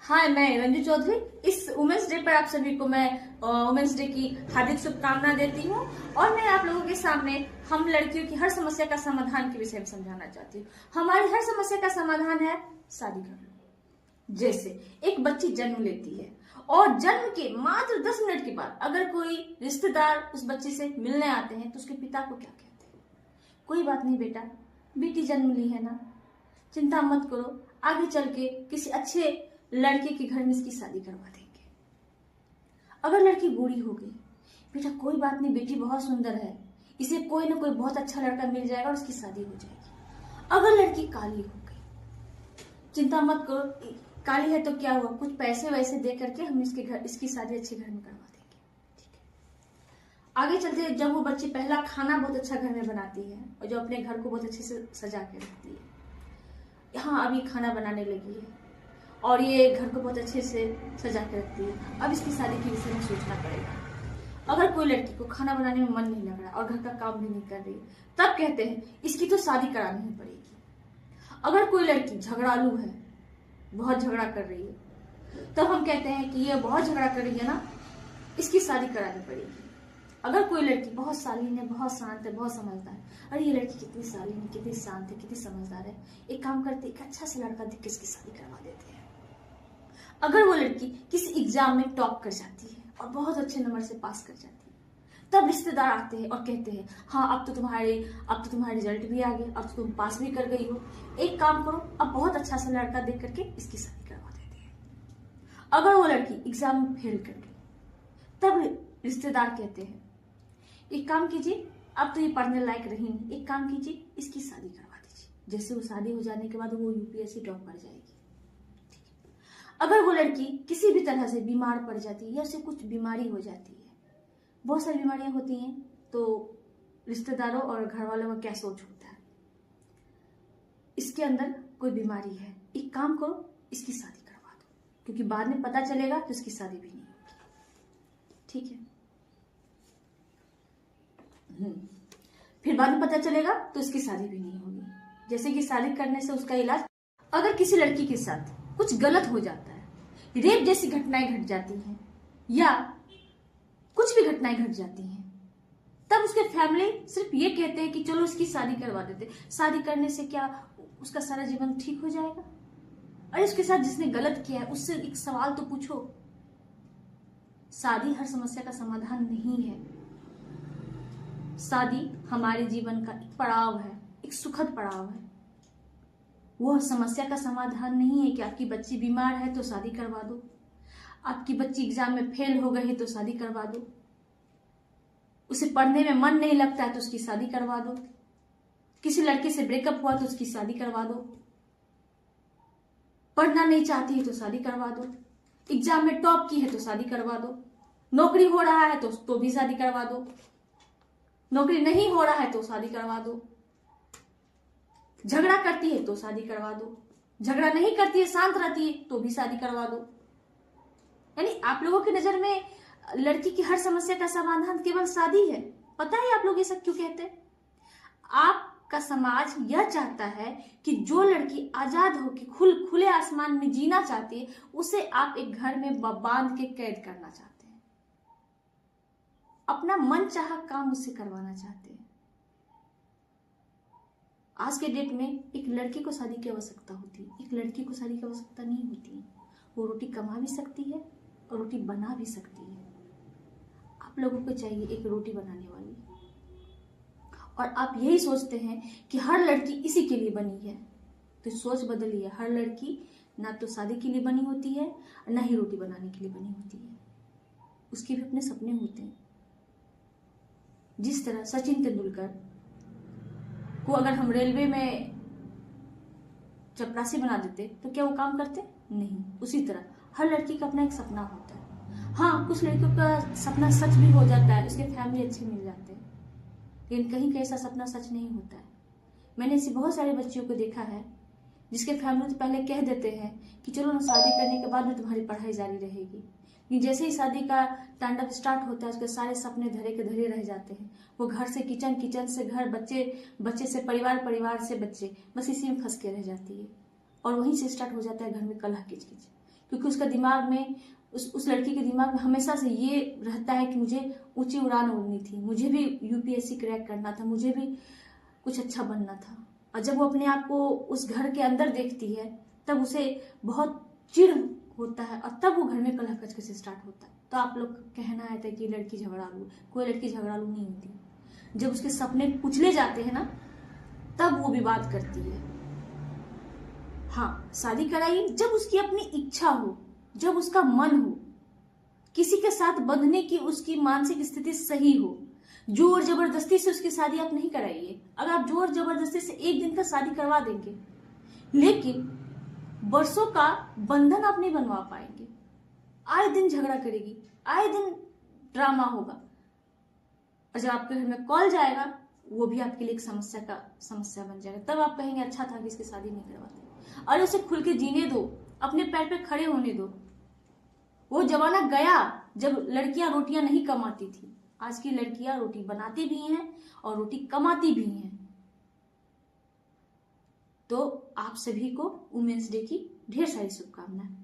हाय, मैं रंजू चौधरी। इस women's day पर आप सभी को मैं वुमेन्स डे की हार्दिक शुभकामना देती हूँ और मैं आप लोगों के सामने हम लड़कियों की हर समस्या का समाधान के विषय में समझाना चाहती हूँ। हमारी हर समस्या का समाधान है शादी कर लो। जैसे एक बच्ची जन्म लेती है और जन्म के मात्र 10 मिनट के बाद अगर कोई रिश्तेदार उस बच्ची से मिलने आते हैं तो उसके पिता को क्या कहते हैं? कोई बात नहीं बेटा, बेटी जन्म ली है ना, चिंता मत करो, आगे चल के किसी अच्छे लड़के के घर में इसकी शादी करवा देंगे। अगर लड़की बूढ़ी हो गई, बेटा कोई बात नहीं, बेटी बहुत सुंदर है, इसे कोई ना कोई बहुत अच्छा लड़का मिल जाएगा और उसकी शादी हो जाएगी। अगर लड़की काली हो गई, चिंता मत करो, काली है तो क्या हुआ, कुछ पैसे वैसे दे करके हम इसकी शादी अच्छे घर में करवा देंगे। ठीक है, आगे चलते जब वो बच्ची पहला खाना बहुत अच्छा घर में बनाती है और जो अपने घर को बहुत अच्छे से सजा के रखती है, हाँ अभी खाना बनाने लगी है और ये घर को बहुत अच्छे से सजा के रखती है, अब इसकी शादी के विषय में सोचना पड़ेगा। अगर कोई लड़की को खाना बनाने में मन नहीं लग रहा और घर का काम भी नहीं कर रही, तब कहते हैं इसकी तो शादी करानी ही पड़ेगी। अगर कोई लड़की झगड़ालू है, बहुत झगड़ा कर रही है, तब हम कहते हैं कि ये बहुत झगड़ा कर रही है ना, इसकी शादी करानी पड़ेगी। अगर कोई लड़की बहुत शालीन है, बहुत शांत है, बहुत समझदार है, अरे ये लड़की कितनी शालीन है, कितनी शांत है, कितनी समझदार है, एक काम करते एक अच्छा सा लड़का देख के इसकी शादी करवा देते हैं। अगर वो लड़की किसी एग्जाम में टॉप कर जाती है और बहुत अच्छे नंबर से पास कर जाती है, तब रिश्तेदार आते हैं और कहते हैं हाँ अब तो तुम्हारे रिजल्ट भी आ गया, अब तो तुम पास भी कर गई हो, एक काम करो अब बहुत अच्छा सा लड़का देख करके इसकी शादी करवा देते हैं। अगर वो लड़की एग्जाम में फेल कर गई, तब रिश्तेदार कहते हैं एक काम कीजिए, अब तो ये पढ़ने लायक रही नहीं, एक काम कीजिए इसकी शादी करवा दीजिए। जैसे वो शादी हो जाने के बाद वो यूपीएससी टॉप कर जाएगी। अगर वो लड़की किसी भी तरह से बीमार पड़ जाती है या उसे कुछ बीमारी हो जाती है, बहुत सारी बीमारियां होती हैं, तो रिश्तेदारों और घर वालों का क्या सोच होता है, इसके अंदर कोई बीमारी है, एक काम करो इसकी शादी करवा दो, क्योंकि बाद में पता चलेगा कि उसकी शादी भी नहीं होगी। ठीक है, फिर बाद में पता चलेगा तो उसकी शादी भी नहीं होगी। जैसे कि शादी करने से उसका इलाज, अगर किसी लड़की के साथ कुछ गलत हो जाता है, रेप जैसी घटनाएं घट जाती हैं या कुछ भी घटनाएं घट जाती हैं, तब उसके फैमिली सिर्फ ये कहते हैं कि चलो इसकी शादी करवा देते। शादी करने से क्या उसका सारा जीवन ठीक हो जाएगा? अरे उसके साथ जिसने गलत किया है उससे एक सवाल तो पूछो। शादी हर समस्या का समाधान नहीं है। शादी हमारे जीवन का एक पड़ाव है, एक सुखद पड़ाव है। वो समस्या का समाधान नहीं है कि आपकी बच्ची बीमार है तो शादी करवा दो, आपकी बच्ची एग्जाम में फेल हो गई है तो शादी करवा दो, उसे पढ़ने में मन नहीं लगता है तो उसकी शादी करवा दो, किसी लड़के से ब्रेकअप हुआ तो उसकी शादी करवा दो, पढ़ना नहीं चाहती है तो शादी करवा दो, एग्जाम में टॉप की है तो शादी करवा दो, नौकरी हो रहा है तो भी शादी करवा दो, नौकरी नहीं हो रहा है तो शादी करवा दो, झगड़ा करती है तो शादी करवा दो, झगड़ा नहीं करती है शांत रहती है तो भी शादी करवा दो। यानी आप लोगों की नजर में लड़की की हर समस्या का समाधान केवल शादी है। पता है आप लोग ये सब क्यों कहते हैं? आपका समाज यह चाहता है कि जो लड़की आजाद होकर खुले आसमान में जीना चाहती है उसे आप एक घर में बांध के कैद करना चाहते हैं, अपना मनचाहा काम उससे करवाना चाहते हैं। आज के डेट में एक लड़की को शादी की आवश्यकता होती है, एक लड़की को शादी की आवश्यकता नहीं होती है। वो रोटी कमा भी सकती है और रोटी बना भी सकती है। आप लोगों को चाहिए एक रोटी बनाने वाली, और आप यही सोचते हैं कि हर लड़की इसी के लिए बनी है, तो सोच बदलिए। हर लड़की ना तो शादी के लिए बनी होती है ना ही रोटी बनाने के लिए बनी होती है, उसके भी अपने सपने होते हैं। जिस तरह सचिन तेंदुलकर को अगर हम रेलवे में चपरासी बना देते तो क्या वो काम करते? नहीं। उसी तरह हर लड़की का अपना एक सपना होता है। हाँ, कुछ लड़कियों का सपना सच भी हो जाता है, उसके फैमिली अच्छे मिल जाते हैं, लेकिन कहीं का ऐसा सपना सच नहीं होता है। मैंने ऐसी बहुत सारे बच्चियों को देखा है जिसके फैमिली तो पहले कह देते हैं कि चलो ना शादी करने के बाद में तुम्हारी पढ़ाई जारी रहेगी, लेकिन जैसे ही शादी का तांडव स्टार्ट होता है उसके सारे सपने धरे के धरे रह जाते हैं। वो घर से किचन, किचन से घर, बच्चे से परिवार, परिवार से बच्चे, बस इसी में फंस के रह जाती है और वहीं से स्टार्ट हो जाता है घर में कलह किचकिच। क्योंकि उसका दिमाग में उस लड़की के दिमाग में हमेशा से ये रहता है कि मुझे ऊंची उड़ान उड़नी थी, मुझे भी यूपीएससी क्रैक करना था, मुझे भी कुछ अच्छा बनना था। और जब वो अपने आप को उस घर के अंदर देखती है तब उसे बहुत चिढ़ होता है और तब वो घर में कलह कचकच स्टार्ट होता है। तो आप लोग कहना है कि लड़की झगड़ालू, कोई लड़की झगड़ालू नहीं होती। जब उसके सपने कुचले जाते हैं ना तब वो विवाद करती है। हाँ, शादी कराइए जब उसकी अपनी इच्छा हो, जब उसका मन हो, किसी के साथ बंधने की उसकी मानसिक स्थिति सही हो। जोर जबरदस्ती से उसकी शादी आप नहीं कराइए। अगर आप जोर जबरदस्ती से एक दिन का शादी करवा देंगे लेकिन वर्षों का बंधन आप नहीं बनवा पाएंगे। आए दिन झगड़ा करेगी, आए दिन ड्रामा होगा, और जब आपके घर में कॉल जाएगा वो भी आपके लिए एक समस्या बन जाएगा। तब आप कहेंगे अच्छा था कि इसकी शादी नहीं करवाते। और उसे खुल के जीने दो, अपने पैर पे खड़े होने दो। वो जमाना गया जब लड़कियां रोटियां नहीं कमाती थी। आज की लड़कियां रोटी बनाती भी हैं और रोटी कमाती भी हैं। तो आप सभी को वुमेन्स डे की ढेर सारी शुभकामनाएं।